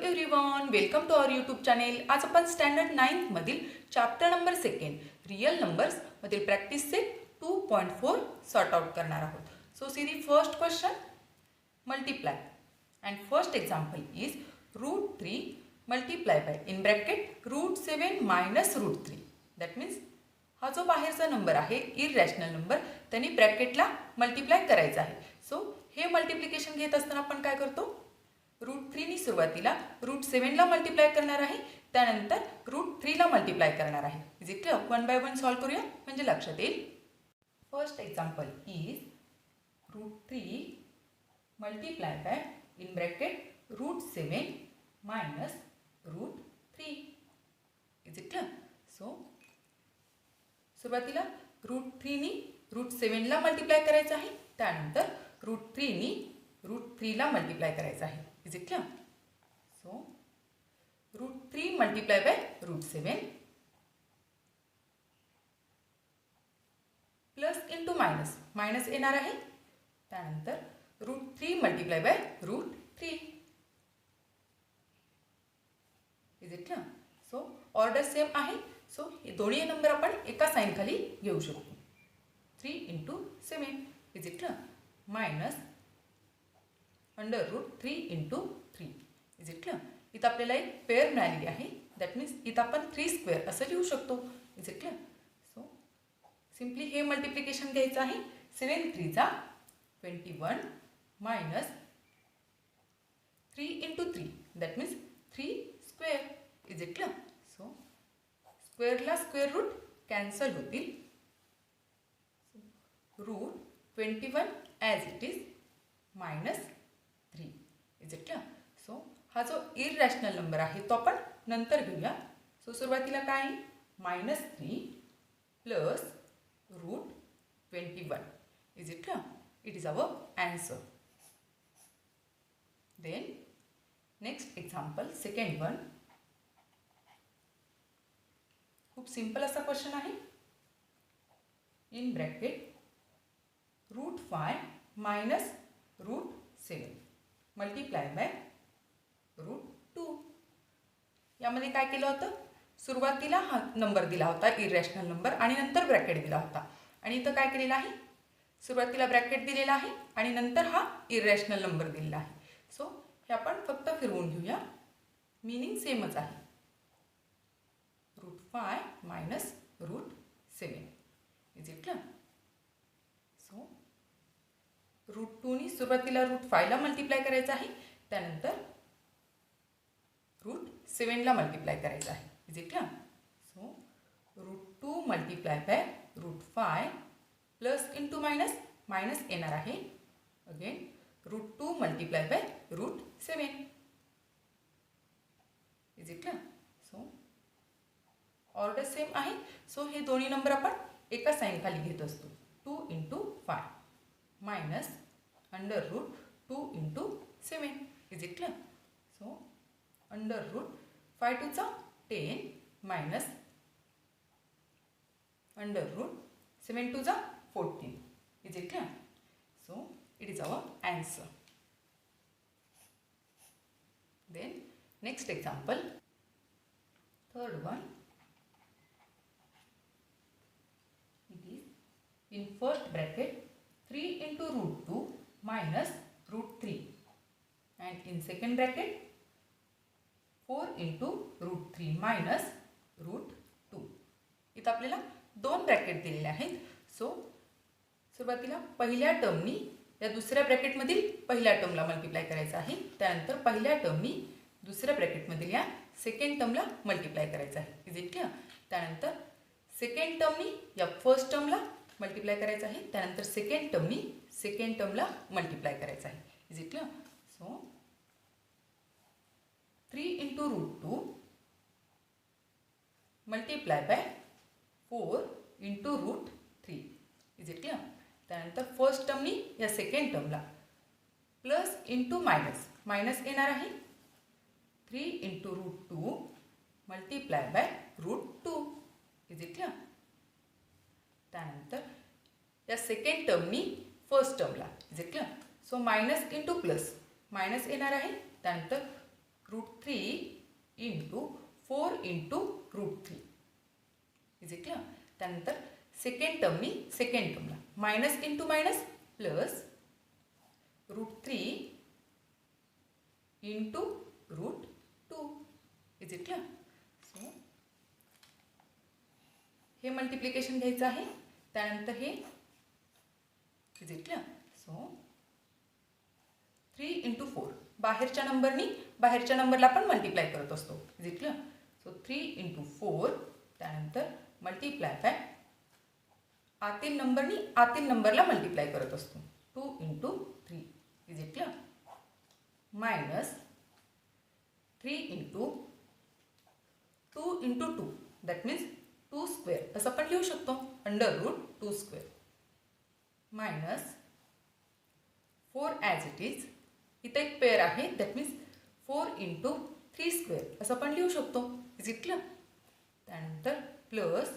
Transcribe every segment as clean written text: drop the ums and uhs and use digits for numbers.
Everyone, welcome to our YouTube channel. आज आपण standard 9th मधील चॅप्टर नंबर 2 रियल नंबर्स मधील प्रॅक्टिस सेट 2.4 सॉर्ट आउट करणार आहोत. So see the first question, multiply and first example is √3 multiply by in bracket √7 minus √3. That means हा जो बाहेरचा number आहे इररॅशनल नंबर त्यांनी ब्रॅकेटला मल्टिप्लाय करायचा आहे. सो हे मल्टिप्लिकेशन घेत असताना आपण काय करतो, √3नी सुरुवातीला √7ला मल्टिप्लाय करणार आहे, त्यानंतर √3ला मल्टिप्लाय करणार आहे. Is it clear? 1 by 1 solve करूया म्हणजे लक्षात येईल. First example is √3 multiply by in bracket √7 minus √3. Is it clear? So सुरुवातीला √3नी √7ला मल्टिप्लाय करायचं आहे, त्यानंतर √3नी √3ला मल्टिप्लाय करायचं आहे. Is it clear? So √3 multiply bye √7 plus into minus, minus येणार आहे, त्यानंतर √3 multiply bye √3. Is it clear? So order same आहे. सो हे दोन्ही नंबर आपण एका साइन खाली घेऊ शकतो. 3 × 7. Is it clear? Minus √3 × 3. Is it clear? इथं आपल्याला एक पेअर मिळालेली आहे. दॅट मीन्स इथं आपण 3 स्क्वेअर असं लिहू शकतो. Is it clear? So simply हे मल्टिप्लिकेशन घ्यायचं आहे. 7 3 = 21 minus 3 × 3. That means 3 square. Is it clear? So स्क्वेअरला स्क्वेअर रूट कॅन्सल होतील. √21 as it is minus 3. Is it clear? So हा जो इररॅशनल नंबर आहे तो आपण नंतर घेऊया. सो सुरुवातीला काय आहे, -3 plus √21. Is it clear? It is our answer. Then next example, second one. खूप सिंपल असा क्वेश्चन आहे. In bracket √5 minus √7 multiply by √2. यामध्ये काय केलं होतं, सुरुवातीला हा नंबर दिला होता इररॅशनल नंबर आणि नंतर ब्रॅकेट दिला होता, आणि इथं काय केलेलं आहे, सुरुवातीला ब्रॅकेट दिलेला आहे आणि नंतर हा इररॅशनल नंबर दिलेला आहे. सो हे आपण फक्त फिरवून घेऊया, मीनिंग सेमच आहे. √5 minus √7. Is it clear? So √2नी सुरुवातीला √5ला मल्टिप्लाय करायचं आहे, त्यानंतर √7ला मल्टिप्लाय करायचं आहे. Is it clear? So √2 multiply bye √5 plus into minus, minus येणार आहे, again √2 multiply bye √7. Is it clear? So order same आहे. सो हे दोन्ही नंबर आपण एका साइन खाली घेत असतो. 2 × 5 minus √2 × 7. Is it clear? So √5 × 10 minus √7 × 14. Is it clear? So it is our answer. Then next example, third one. In first bracket 3 × √2 minus √3, and in second bracket 4 × √3 minus √2. इथं आपल्याला दोन ब्रॅकेट दिलेले आहेत. सो सुरुवातीला पहिल्या टर्मनी या दुसऱ्या ब्रॅकेटमधील पहिल्या टर्मला मल्टिप्लाय करायचं आहे, त्यानंतर पहिल्या टर्मनी दुसऱ्या ब्रॅकेटमधील या सेकंड टर्मला मल्टिप्लाय करायचं आहे. Is it clear? त्यानंतर सेकंड टर्मनी या फर्स्ट टर्मला मल्टिप्लाय करायचं आहे, त्यानंतर सेकंड टर्मनी सेकंड टर्मला मल्टिप्लाय करायचं आहे. Is it clear? So 3 × √2 multiply by 4 × √3. Is it clear? त्यानंतर फर्स्ट टर्मनी या सेकंड टर्मला प्लस इंटू मायनस, मायनस येणार आहे, 3 × √2 multiply by √2. Is it clear? त्यानंतर या सेकंड टर्मनी फर्स्ट टर्मला. Is it clear? So minus into plus, minus येणार आहे, त्यानंतर √3 into 4 into √3 is it clear. त्यानंतर सेकंड टर्मला minus into minus plus √3 into √2 is it clear. So हे मल्टिप्लिकेशन घ्यायचं आहे. त्यानंतर हे is it clear. So 3 into 4 बाहेरच्या नंबरला आपण मल्टिप्लाय करत असतो is it clear. So 3 into 4 त्यानंतर मल्टिप्लाय बाय आतील नंबरला मल्टिप्लाय करत असतो 2 into 3 is it clear. Minus 3 into 2 into 2 that means 2 square असं आपण लिहू शकतो √2 square minus 4 as it is. इथे एक पेअर आहे दॅट मीन्स 4 इंटू 3 स्क्वेअर असं आपण लिहू शकतो इज इट क्लिअर. त्यानंतर plus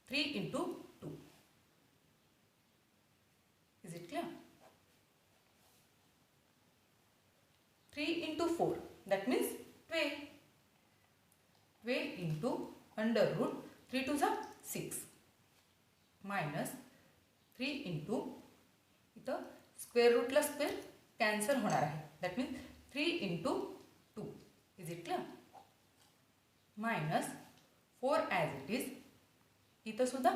3 into 2 is it clear. 3 into 4 that means 12. 12 into √3 to 6 minus 3 into इथं स्क्वेअर रूटला स्क्वेअर कॅन्सल होणार आहे that means 3 into 2 is it clear. Minus 4 as it is. इथं सुद्धा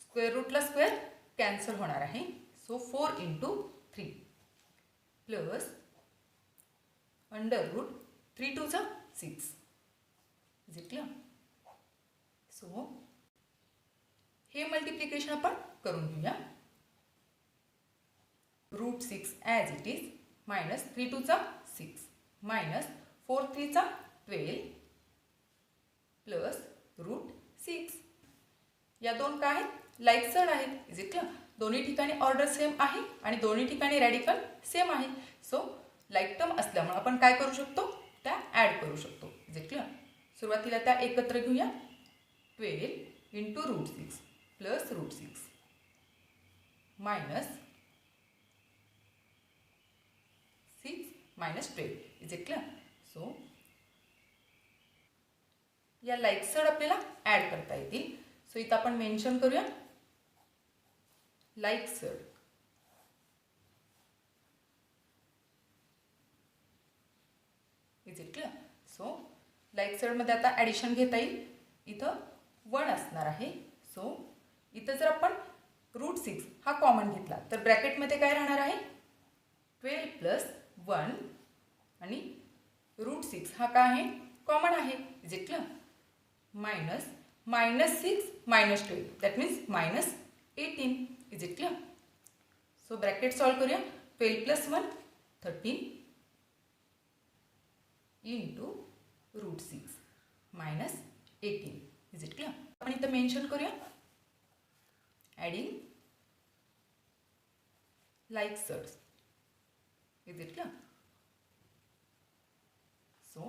स्क्वेअर रूटला स्क्वेअर कॅन्सल होणार आहे so 4 into 3 plus √3 to 6 is it clear. So हे मल्टिप्लिकेशन आपण करून घेऊया. √6 as it is minus 3 to 6 minus 4 3 12 plus √6. या दोन काय आहेत लाईकसड आहेत इज इट क्लिअर. दोन्ही ठिकाणी ऑर्डर सेम आहे आणि दोन्ही ठिकाणी रॅडिकल सेम आहे. सो लाईक टर्म असल्यामुळे आपण काय करू शकतो त्या ॲड करू शकतो इज इट क्लिअर. सुरुवातीला त्या एकत्र घेऊया 12 into √6 plus √6 minus 6 minus 12 is it clear. So या लाईकसड आपल्याला ॲड करता येतील. सो इथं आपण मेन्शन करूया लाईकसड इज इट क्लिअर. सो लाईकसडमध्ये आता ॲडिशन घेता येईल. इथं 1 असणार आहे. सो इथं जर आपण √6 हा कॉमन घेतला तर ब्रॅकेटमध्ये काय राहणार आहे 12 प्लस 1 आणि √6 हा काय आहे कॉमन आहे is it clear. Minus -6 minus 12 that means minus 18 is it clear. So bracket solve करूया 12 plus 1 13 into √6 minus 18 is it clear. आपण इथं मेन्शन करूया adding like surds is it clear. So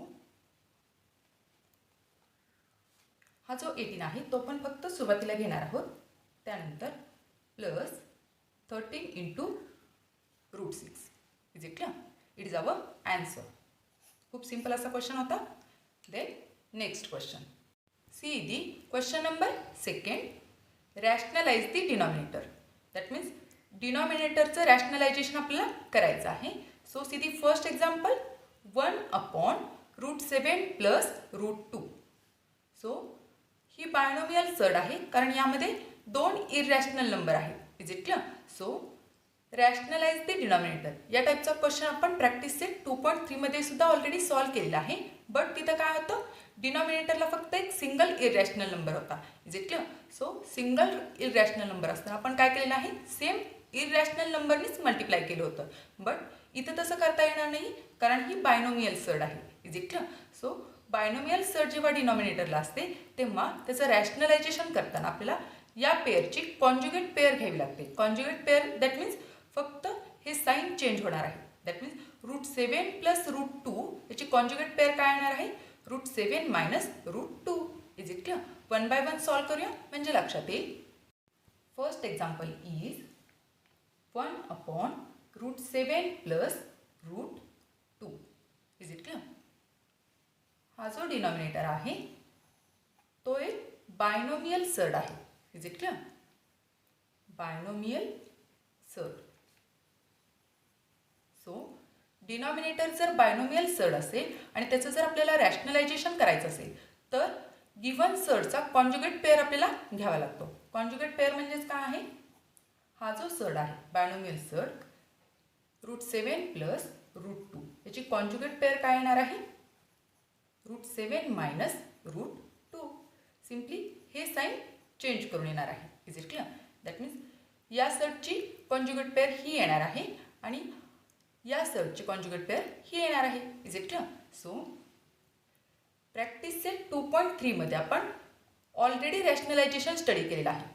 हा जो 18 आहे तो पण फक्त सुरुवातीला घेणार आहोत. त्यानंतर plus 13 into √6 is it clear. It is our answer. खूप सिंपल असा क्वेश्चन होता. Then next question. See the question number 2. Rationalise the denominator. That means डिनॉमिनेटरचं रॅशनलायझेशन आपल्याला करायचं आहे. So see the first example 1/√7 plus √2. So ही binomial surd आहे कारण यामध्ये 2 इररॅशनल नंबर आहेत is it clear. So rationalise the denominator या टाईपचा क्वेश्चन आपण प्रॅक्टिस सेट 2.3 मध्ये सुद्धा ऑलरेडी सॉल्व केलेला आहे. बट तिथं काय होतं डिनॉमिनेटरला फक्त एक सिंगल इररॅशनल नंबर होता is it clear. So single irrational number असताना आपण काय केलेलं आहे सेम इररॅशनल नंबरनीच मल्टिप्लाय केलं होतं. बट इथं तसं करता येणार नाही कारण ही बायनोमियल सड आहे is it clear. So binomial surd जेव्हा डिनॉमिनेटरला असते तेव्हा त्याचं रॅशनलायझेशन करताना आपल्याला या पेअरची कॉन्ज्युगेट पेअर घ्यावी लागते. कॉन्ज्युगेट पेअर दॅट मीन्स फक्त हे साईन चेंज होणार आहे. दॅट मीन्स √7 प्लस √2 याची कॉन्ज्युगेट पेअर काय येणार आहे √7 minus √2 is it clear. 1 by 1 solve करूया म्हणजे लक्षात येईल. First example is 1/√7 plus √2 is it clear? हा जो डिनॉमिनेटर आहे तो एक बायनोमियल सर्ड आहे. Is it clear? Binomial surd. So denominator जर बायनोमियल सर्ड असेल आणि त्याचं जर आपल्याला रॅशनलायझेशन करायचं असेल तर गिव्हन सर्डचा कॉन्जुगेट पेअर आपल्याला घ्यावा लागतो. कॉन्जुगेट पेअर म्हणजेच काय आहे? हा जो सर्ड आहे बायनोमियल सर्ड √7 प्लस √2 याची कॉन्जुगेट पेअर काय येणार आहे? √7 मायनस √2. सिम्पली हे साईन चेंज करून येणार आहे. Is it clear? That means या सर्डची कॉन्जुगेट पेअर ही येणार आहे आणि या सर्डची कॉन्जुगेट पेअर ही येणार आहे. Is it clear? So practice set 2.3 मध्ये आपण ऑलरेडी रॅशनलायझेशन स्टडी केलेलं आहे.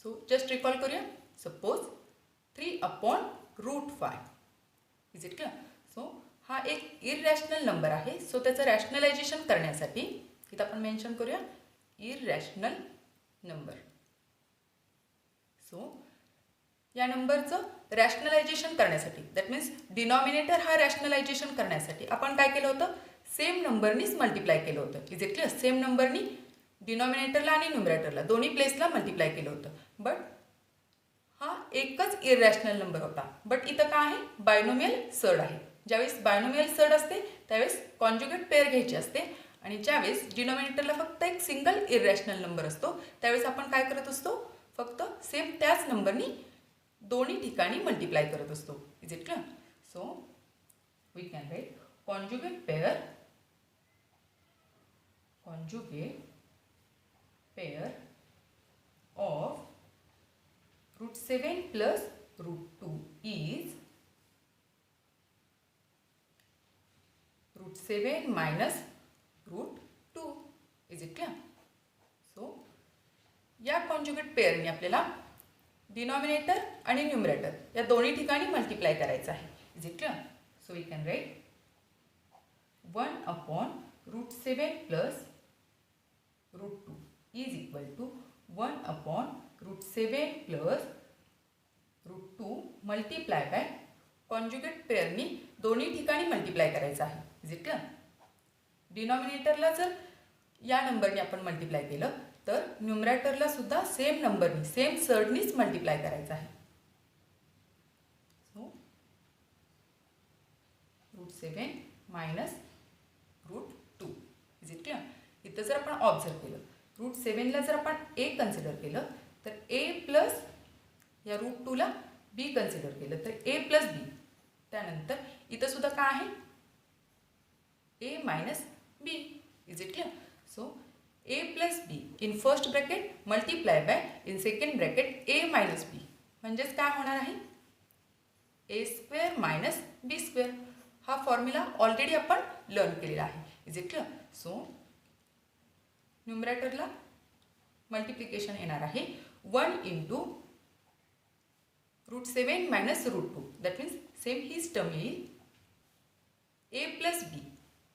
सो जस्ट रिकॉल करूया. Suppose 3/√5. Is it clear? So हा एक इररॅशनल नंबर आहे. सो त्याचं रॅशनलायझेशन करण्यासाठी इथं आपण मेन्शन करूया इररॅशनल नंबर. सो या नंबरचं रॅशनलायझेशन करण्यासाठी दॅट मीन्स डिनॉमिनेटर हा रॅशनलायझेशन करण्यासाठी आपण काय केलं होतं? सेम नंबरनीच मल्टिप्लाय केलं होतं. Is it clear? सेम नंबरनी डिनॉमिनेटरला आणि न्युमरेटरला दोन्ही प्लेसला मल्टिप्लाय केलं होतं. बट हा एकच इररॅशनल नंबर होता. बट इथं काय आहे? बायनोमियल सर्ड आहे. ज्यावेळेस बायनोमियल सर्ड असते त्यावेळेस कॉन्जुगेट पेअर घ्यायची असते आणि ज्यावेळेस डिनॉमिनेटरला फक्त एक सिंगल इररॅशनल नंबर असतो त्यावेळेस आपण काय करत असतो? फक्त सेम त्याच नंबरनी दोन्ही ठिकाणी मल्टिप्लाय करत असतो. Is it clear? So we can write conjugate pair of √7 plus √2 is √7 minus √2. Is it clear? So या कॉन्जुगेट पेअरने आपल्याला डिनॉमिनेटर आणि न्युमरेटर या दोन्ही ठिकाणी मल्टिप्लाय करायचं आहे. Is it clear? So we can write 1/√7 plus √2 is equal to 1/√7 plus √2 multiply by conjugate पेअरनी दोन्ही ठिकाणी मल्टिप्लाय करायचं आहे. Is it clear? डिनॉमिनेटरला जर या नंबरने आपण मल्टिप्लाय केलं तर न्युमरेटरला सुद्धा सेम नंबरनी सेम सर्डनीच मल्टिप्लाय करायचं आहे. So √7 minus √2. Is it clear? इथं जर आपण ऑब्झर्व केलं √7ला जर आपण ए कन्सिडर केलं तर ए प्लस या √2ला बी कन्सिडर केलं तर ए प्लस बी. त्यानंतर इथं सुद्धा काय आहे? A minus B. Is it clear? So A plus B in first bracket multiply by in second bracket A minus B म्हणजेच काय होणार आहे? a² minus b². हा फॉर्म्युला ऑलरेडी आपण लर्न केलेला आहे. Is it clear? सो न्युमरेटरला multiplication येणार आहे 1 into √7 minus √2. That means same हीच टर्म येईल a plus B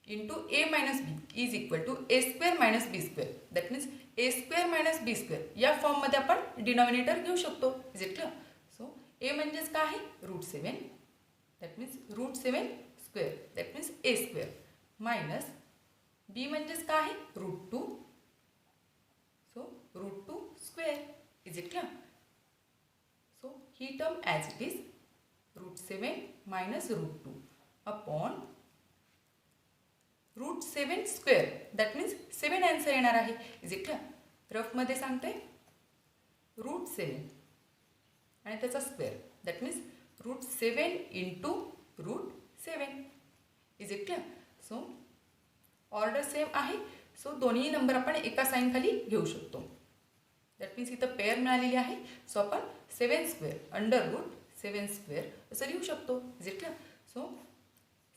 into a minus B is equal to a² minus b². That means a² minus b² या फॉर्ममध्ये आपण डिनॉमिनेटर घेऊ शकतो. Is it clear? So a म्हणजेच काय आहे? √7. That means √7² that means a² minus b म्हणजेच काय आहे? √2. So √2². Is it clear? So he term as it is √7 minus √2 upon √7² that means 7 answer येणार आहे. Is it clear? रफमध्ये सांगते √7 आणि त्याचा square that means √7 into √7. Is it clear? So order same आहे. So दोन्ही नंबर आपण एका साईन खाली घेऊ शकतो. दॅट मीन्स इथं पेअर मिळालेली आहे. सो आपण 7² √7² असं लिहू शकतो. Is it clear? सो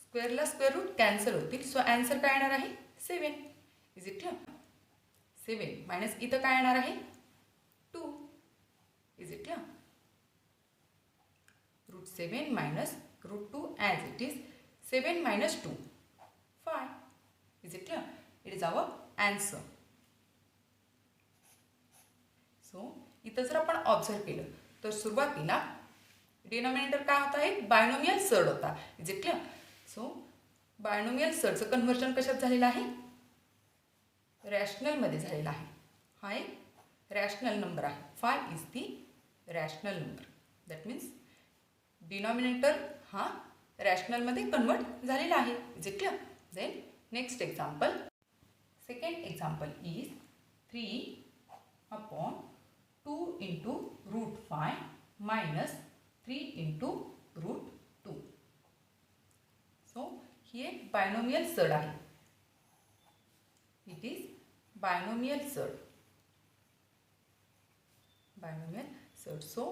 स्क्वेअरला स्क्वेअर रूट कॅन्सल होतील. सो ॲन्सर काय येणार आहे? 7. Is it clear? 7 मायनस इथं काय येणार आहे? 2. Is it clear? √7 minus √2 as it is 7 minus 2 5. Is it clear? It is our answer. So इथं जर आपण ऑब्झर्व केलं तर सुरुवातीला डिनॉमिनेटर काय होता? एक बायनोमियल सर्ड होता. Is it clear? So binomial सर्डचं कन्व्हर्जन कशात झालेलं आहे? रॅशनलमध्ये झालेलं आहे. हा एक रॅशनल नंबर आहे. 5 is the rational number. That means denominator हा रॅशनलमध्ये कन्वर्ट झालेला आहे. Is it clear? Then next example. Second example is 3 upon 2 into root 5 minus 3 into root 2. So ही एक बायनोमियल सर्ड आहे. It is binomial surd. Binomial surd. So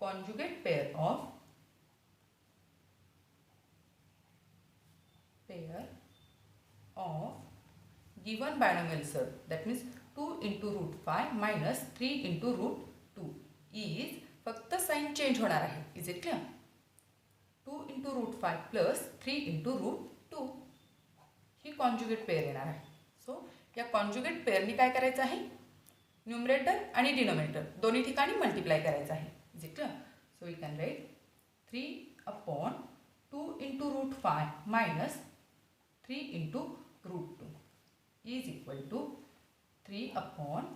conjugate pair of given binomial surd, that means 2 into root 5 minus 3 into root 2 is फक्त sign change होणार आहे. Is it clear? 2 into root 5 plus 3 into root 2 he conjugate pair येणार आहे. So या conjugate पेअरनी काय करायचं आहे? Numerator आणि डिनोमिनेटर दोन्ही ठिकाणी मल्टिप्लाय करायचं आहे. Is it clear? So we can write 3 upon 2 into root 5 minus 3 into root 2 is equal to 3 upon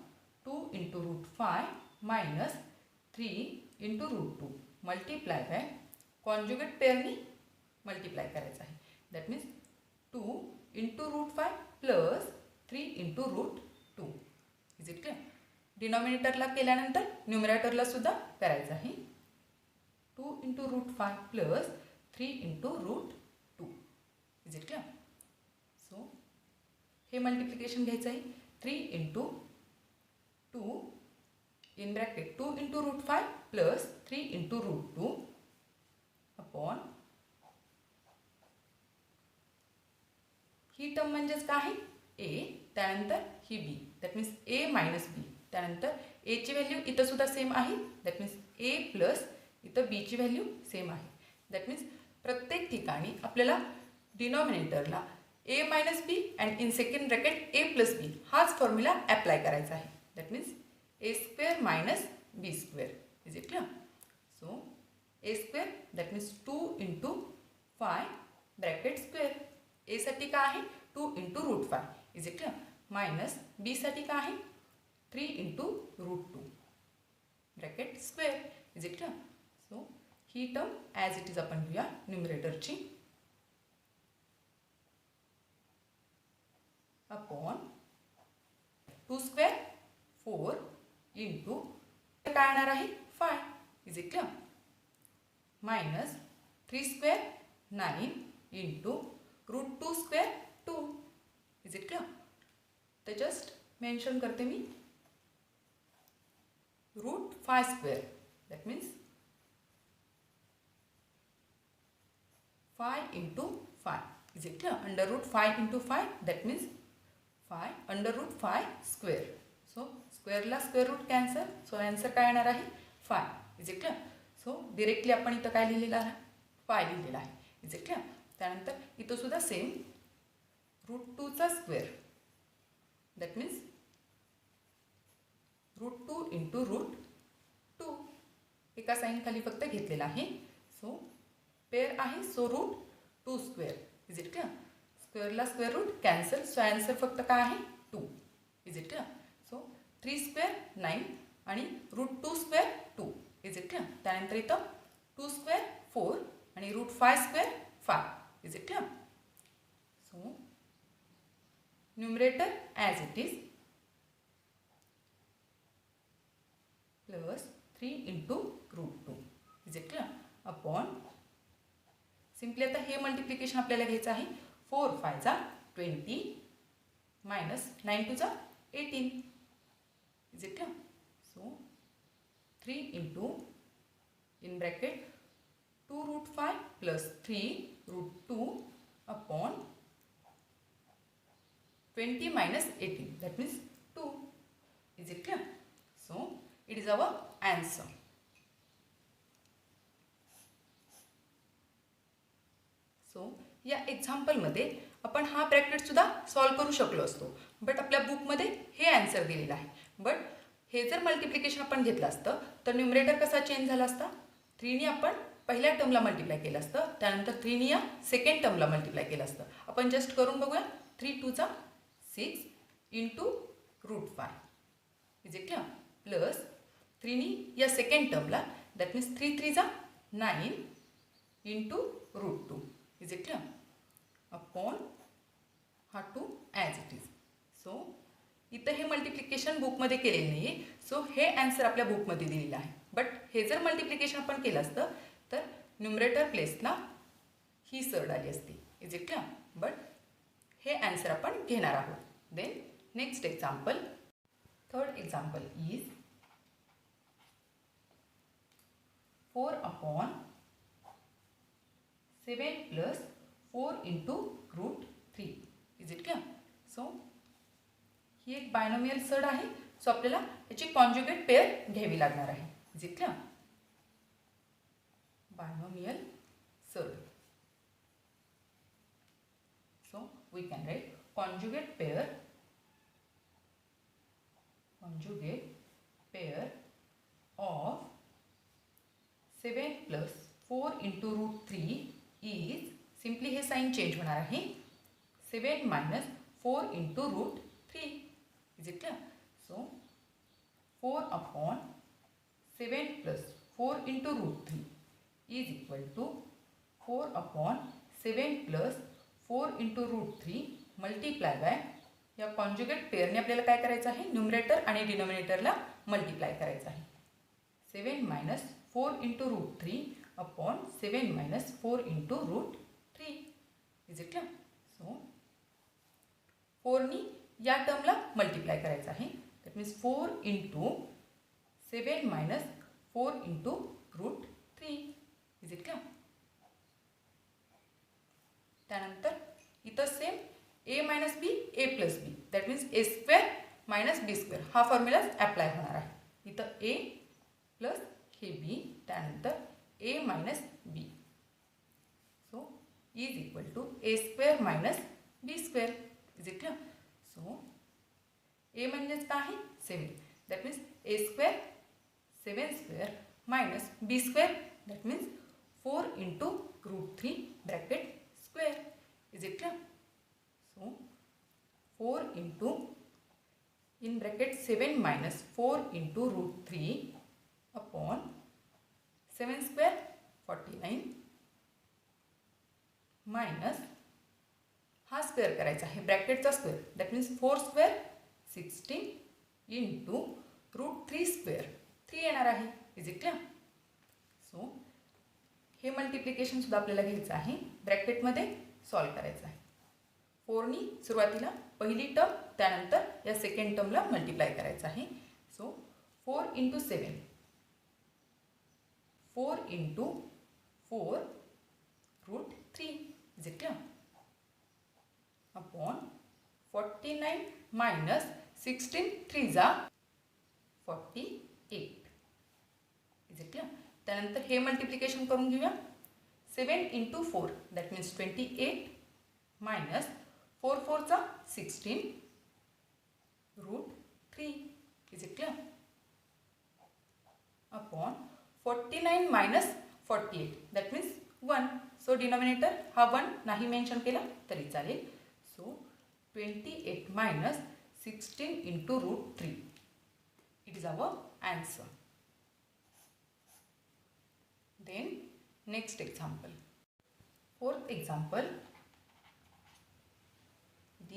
2 into root 5 minus 3 into root 2 multiply by conjugate पेअरनी मल्टिप्लाय करायचं आहे. That means 2 into root 5 plus 3 into root 2. Is it clear? डिनॉमिनेटरला केल्यानंतर न्यूमरेटरला सुद्धा करायचं आहे. 2 into root 5 plus 3 into root 2. Is it clear? So हे मल्टिप्लिकेशन घ्यायचं आहे. 3 into 2 in bracket 2 into root 5 plus 3 into root 2 upon ही टर्म म्हणजेच काय आहे? ए, त्यानंतर ही B. That means A minus B. त्यानंतर एची व्हॅल्यू इथं सुद्धा सेम आहे. दॅट मीन्स ए प्लस इथं बीची व्हॅल्यू सेम आहे. दॅट मीन्स प्रत्येक ठिकाणी आपल्याला डिनॉमिनेटरला A minus B and in second bracket A plus B हाच फॉर्म्युला ॲप्लाय करायचा आहे. That means A square minus B square. Is it clear? So A square that means 2 into 5 bracket square. एसाठी काय आहे? 2 into root 5. Is it clear? Minus बीसाठी काय आहे? 3 into root 2 bracket square. Is it clear? So he term as it is आपण घेऊया न्यूमरेटरची. Upon 2 square 4 into काय येणार आहे? 5. Is it clear? Minus 3 square 9 into root 2 square 2. Is it clear? तर just mention करते मी root 5 square. That means 5 into 5. Is it clear? Under root 5 into 5 that means 5 under root 5 square. So स्क्वेअरला square root cancel. So answer काय येणार आहे? 5. Is it clear? So directly आपण इथं काय लिहिलेलं आहे? 5 लिहिलेलं आहे. Is it clear? त्यानंतर इथं सुद्धा सेम रूट 2चा square. That means root 2 into root 2 एका साईन खाली फक्त घेतलेला आहे. सो पेअर आहे. So root 2 square. Is it clear? स्क्वेअरला square root cancel. So answer फक्त काय आहे? 2. Is it clear? So 3 square 9 आणि root 2 square 2. Is it clear? त्यानंतर इथं 2 स्क्वेअर 4 आणि root 5 square 5. Is it clear? So numerator as it is plus 3 into root 2. Is it clear? Upon simply आता हे multiplication आपल्याला घ्यायचं आहे. 4 5 20 minus 9 2 18. Is it clear? So 3 into in bracket 2 root 5 plus 3 root 2 upon 20 minus 18. That means 2. Is it clear? So it is our answer. So या एक्झाम्पलमध्ये आपण हा bracket सुद्धा solve करू शकलो असतो. बट आपल्या बुकमध्ये हे आन्सर दिलेलं आहे. बट हे जर मल्टिप्लिकेशन आपण घेतलं असतं तर न्यूमरेटर कसा चेंज झाला असता? 3ने आपण पहिल्या टर्मला मल्टिप्लाय केलं असतं, त्यानंतर 3नी या सेकंड टर्मला मल्टिप्लाय केलं असतं. आपण जस्ट करून बघूया. 3 2 6 इंटू √5 इज इक्वल प्लस 3नी या सेकंड टर्मला, that means 3 3 9 into √2 is equal upon हा 2 ॲज इट इज. सो इथं हे मल्टिप्लिकेशन बुकमध्ये केलेलं नाही आहे. सो हे ॲन्सर आपल्या बुकमध्ये दिलेलं आहे. बट हे जर मल्टिप्लिकेशन आपण केलं असतं तर न्युमरेटर प्लेसला ही सरड आली असती इज इक्वल. बट हे ॲन्सर आपण घेणार आहोत. Then next example, third example is 4/7 plus 4 into √3 is equal. So ही एक बायनोमियल सरड आहे. सो आपल्याला याची कॉन्जुगेट पेअर घ्यावी लागणार आहे is equal binomial surd. So we can write conjugate pair of 7 plus 4 into √3 is, simply हे साइन चेंज होणार आहे, 7 minus 4 into √3 is it clear? So 4/7 plus 4 into √3 is equal to 4/7 plus 4 into √3 multiply bye या conjugate पेअरने आपल्याला काय करायचं आहे, numerator आणि डिनोमिनेटरला मल्टिप्लाय करायचं आहे. 7 minus 4 into √3 upon 7 minus 4 into √3 is it clear. So 4नी या टर्मला मल्टिप्लाय करायचं आहे. That means 4 into 7 minus 4 into √3 is it clear. त्यानंतर इथं same a minus b a plus b, that means a square minus b square हा formula apply होणार आहे. इथं a प्लस हे b, त्यानंतर a minus b. So is equal to a square minus b square is it clear. So a म्हणजेच काय आहे 7, that means a square 7 square minus b square, that means 4 into √3 bracket square is it clear. So 4 into in bracket 7 minus 4 into √3 upon 7 square 49 minus हा square करायचा आहे ब्रॅकेटचा square, that means 4 square 16 into √3 square 3 येणार आहे is it clear. So हे multiplication सुद्धा आपल्याला घ्यायचं आहे, ब्रॅकेटमध्ये सॉल्व करायचं आहे. 4नी सुरुवातीला पहिली टर्म, त्यानंतर या सेकंड टर्मला मल्टिप्लाय करायचं आहे. So 4 into 7 4 into 4 √3 is it clear upon 49 minus 16 3 48 is it clear. त्यानंतर हे मल्टिप्लिकेशन करून घेऊया. 7 into 4 that means 28 minus 4 4 16 √3 is it clear upon 49 minus 48 that means 1. So denominator हा 1 नाही मेन्शन केला तरी चालेल. So 28 minus 16 into √3 it is our answer. Then next example, fourth example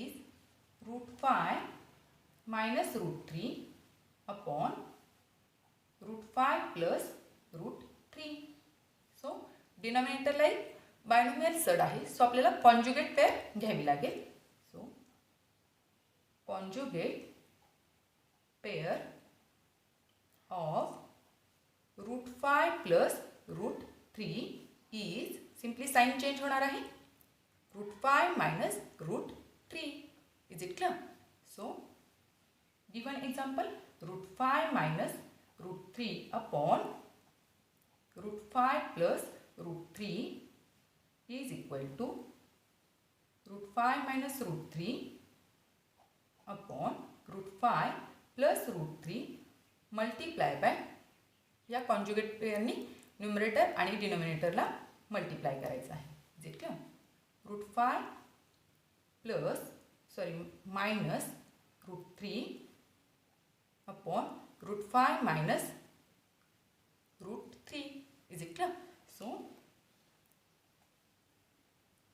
is √5 minus √3 upon √5 plus √3. So डिनोमिनेटरला एक binomial Sarad आहे. So आपल्याला conjugate pair घ्यावी लागेल. So conjugate pair of √5 plus √3 is, simply sign change होणार आहे, √5 minus √3 is it clear? So given example, √5 minus √3 upon √5 plus √3 is equal to √5 minus √3 upon √5 plus √3 multiply by या conjugate पेअरनी numerator आणि डिनोमिनेटरला multiply करायचं आहे. Is it clear? √5 minus √3 upon √5 minus √3. Is it clear? So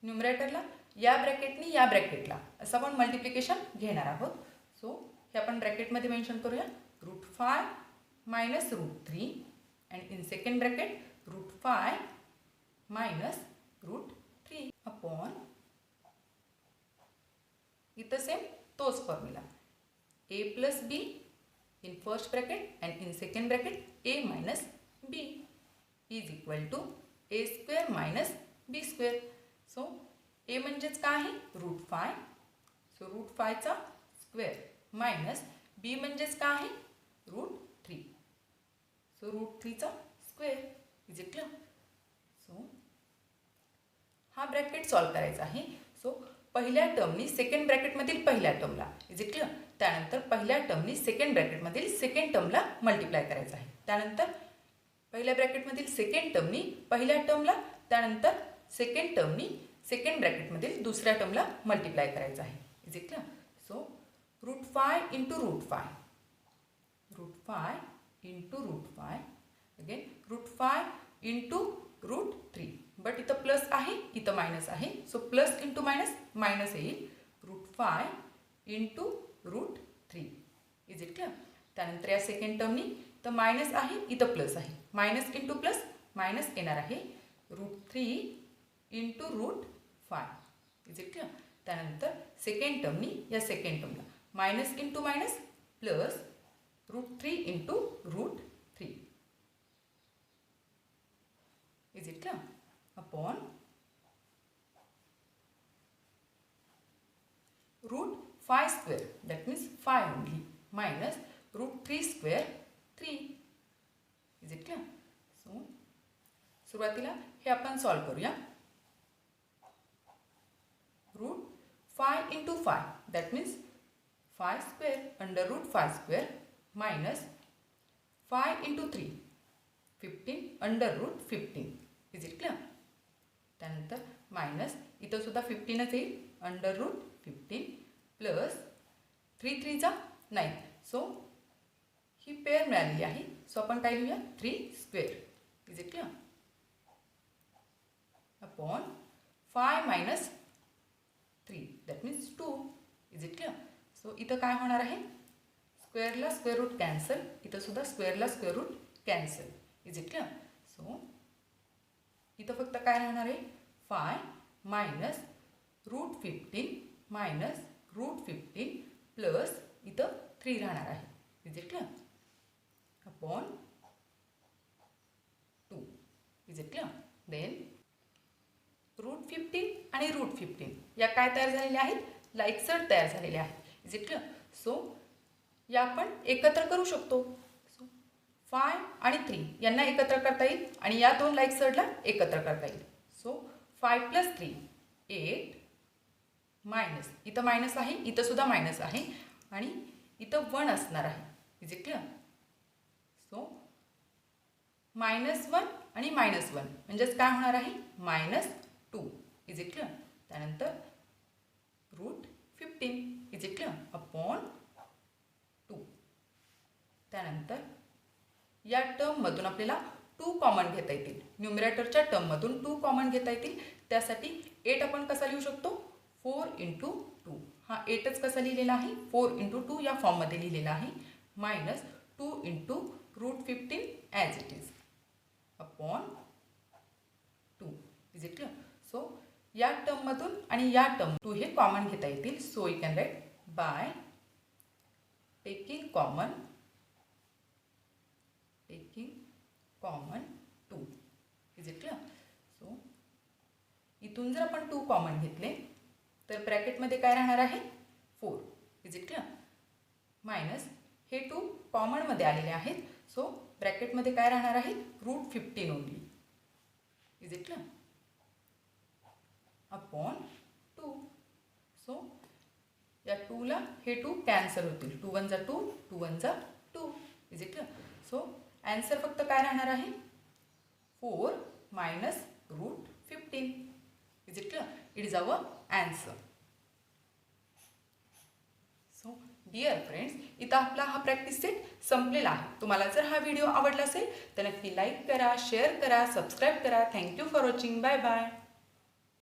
न्यूमरेटरला या ब्रॅकेटनी या ब्रॅकेटला असं आपण मल्टिप्लिकेशन घेणार आहोत. सो हे आपण ब्रॅकेटमध्ये मेन्शन करूया. √5 minus √3 and in second bracket √5 minus √3 upon इथं सेम तोच formula a plus b in first bracket and in second bracket a minus b is equal to a square minus b square. So a म्हणजेच काय आहे? √5. So √5 चा square minus b म्हणजेच काय आहे? √3. So √3 चा square. Is it clear? So हा bracket solve करायचा आहे. सो पहिल्या टर्मनी सेकंड ब्रॅकेटमधील पहिल्या टर्मला. Is it clear? त्यानंतर पहिल्या टर्मनी सेकंड ब्रॅकेटमधील सेकंड टर्मला मल्टिप्लाय करायचं आहे. त्यानंतर पहिल्या ब्रॅकेटमधील सेकंड टर्मनी पहिल्या टर्मला, त्यानंतर सेकंड टर्मनी सेकंड ब्रॅकेटमधील दुसऱ्या टर्मला मल्टिप्लाय करायचं आहे. Is it clear? So √5 into √5 into √5 again √5 into √3. But इथं प्लस आहे, इथं मायनस आहे. So plus into minus minus येईल. √5 into √3. Is it clear? त्यानंतर या सेकंड टर्मनी तर मायनस आहे, इथं प्लस आहे. मायनस इंटू प्लस मायनस येणार आहे. √3 into √5. Is it clear? त्यानंतर सेकंड टर्मनी या सेकंड टर्मला minus into minus plus √3 into √3. Is it clear? Upon √5 square, that means 5 only, minus √3 square 3. Is it clear? So सुरुवातीला हे आपण सॉल्व करूया. √5 into 5, that means 5 square under √5 square minus 5 into 3, 15 under √15. Is it clear? त्यानंतर minus इथं सुद्धा 15च येईल. Under √15 plus 3 3 जा 9. So ही pair मिळालेली आहे. सो आपण काय लिहूया? 3 square. Is it clear? Upon 5 minus 3, that means 2. Is it clear? So इथं काय होणार आहे? स्क्वेअरला स्क्वेअर रूट कॅन्सल. इथं सुद्धा स्क्वेअरला square root cancel. Is it clear? So इथं फक्त काय राहणार आहे? 5 मायनस √15 मायनस √15 प्लस इथं 3 राहणार आहे. Is it clear? Upon 2. Is it clear? Then √15 आणि √15 या काय तयार झालेल्या आहेत? लाईकसर तयार झालेल्या आहेत. Is it clear? सो या आपण एकत्र करू शकतो. सो 5 आणि 3 यांना एकत्र करता येईल आणि या दोन लाईकसरला एकत्र करता येईल. सो 5 + 3 8 मायनस इथं मायनस आहे, इथं सुद्धा मायनस आहे आणि इथं 1 असणार आहे. Is it clear? सो -1 आणि -1 म्हणजेच काय होणार आहे? -2. Is it clear? त्यानंतर √15. Is it clear? अपॉन 2. त्यानंतर या टर्ममधून आपल्याला 2 कॉमन घेता येतील. न्यूमरेटरच्या टर्ममधून 2 कॉमन घेता येतील. त्यासाठी 8 आपण कसा लिहू शकतो? 4 × 2. हा 8च कसा लिहिलेला आहे? 4 × 2 या फॉर्ममध्ये लिहिलेला आहे. -2 × √15 as it is upon 2. Is it clear? So या टर्ममधून आणि या टर्म 2 हे कॉमन घेता येतील. So you can write by taking common 2. Is it clear? So इथून जर आपण 2 कॉमन घेतले तर ब्रॅकेटमध्ये काय राहणार आहे? 4. Is it clear? मायनस हे 2 कॉमनमध्ये आलेले आहेत. सो ब्रॅकेटमध्ये काय राहणार आहे? √15 only. Is it clear? Upon 2. So या 2ला हे 2 कॅन्सल होतील. 2 1 जा 2, 2 1 जा 2. Is it clear? So answer फक्त काय राहणार आहे? minus root 15. Is it clear? It is our answer. So dear friends, इथं आपला हा प्रॅक्टिस सेट संपलेला आहे. तुम्हाला जर हा व्हिडिओ आवडला असेल तर नक्की लाईक करा, शेअर करा, सबस्क्राईब करा. Thank you for watching. Bye bye.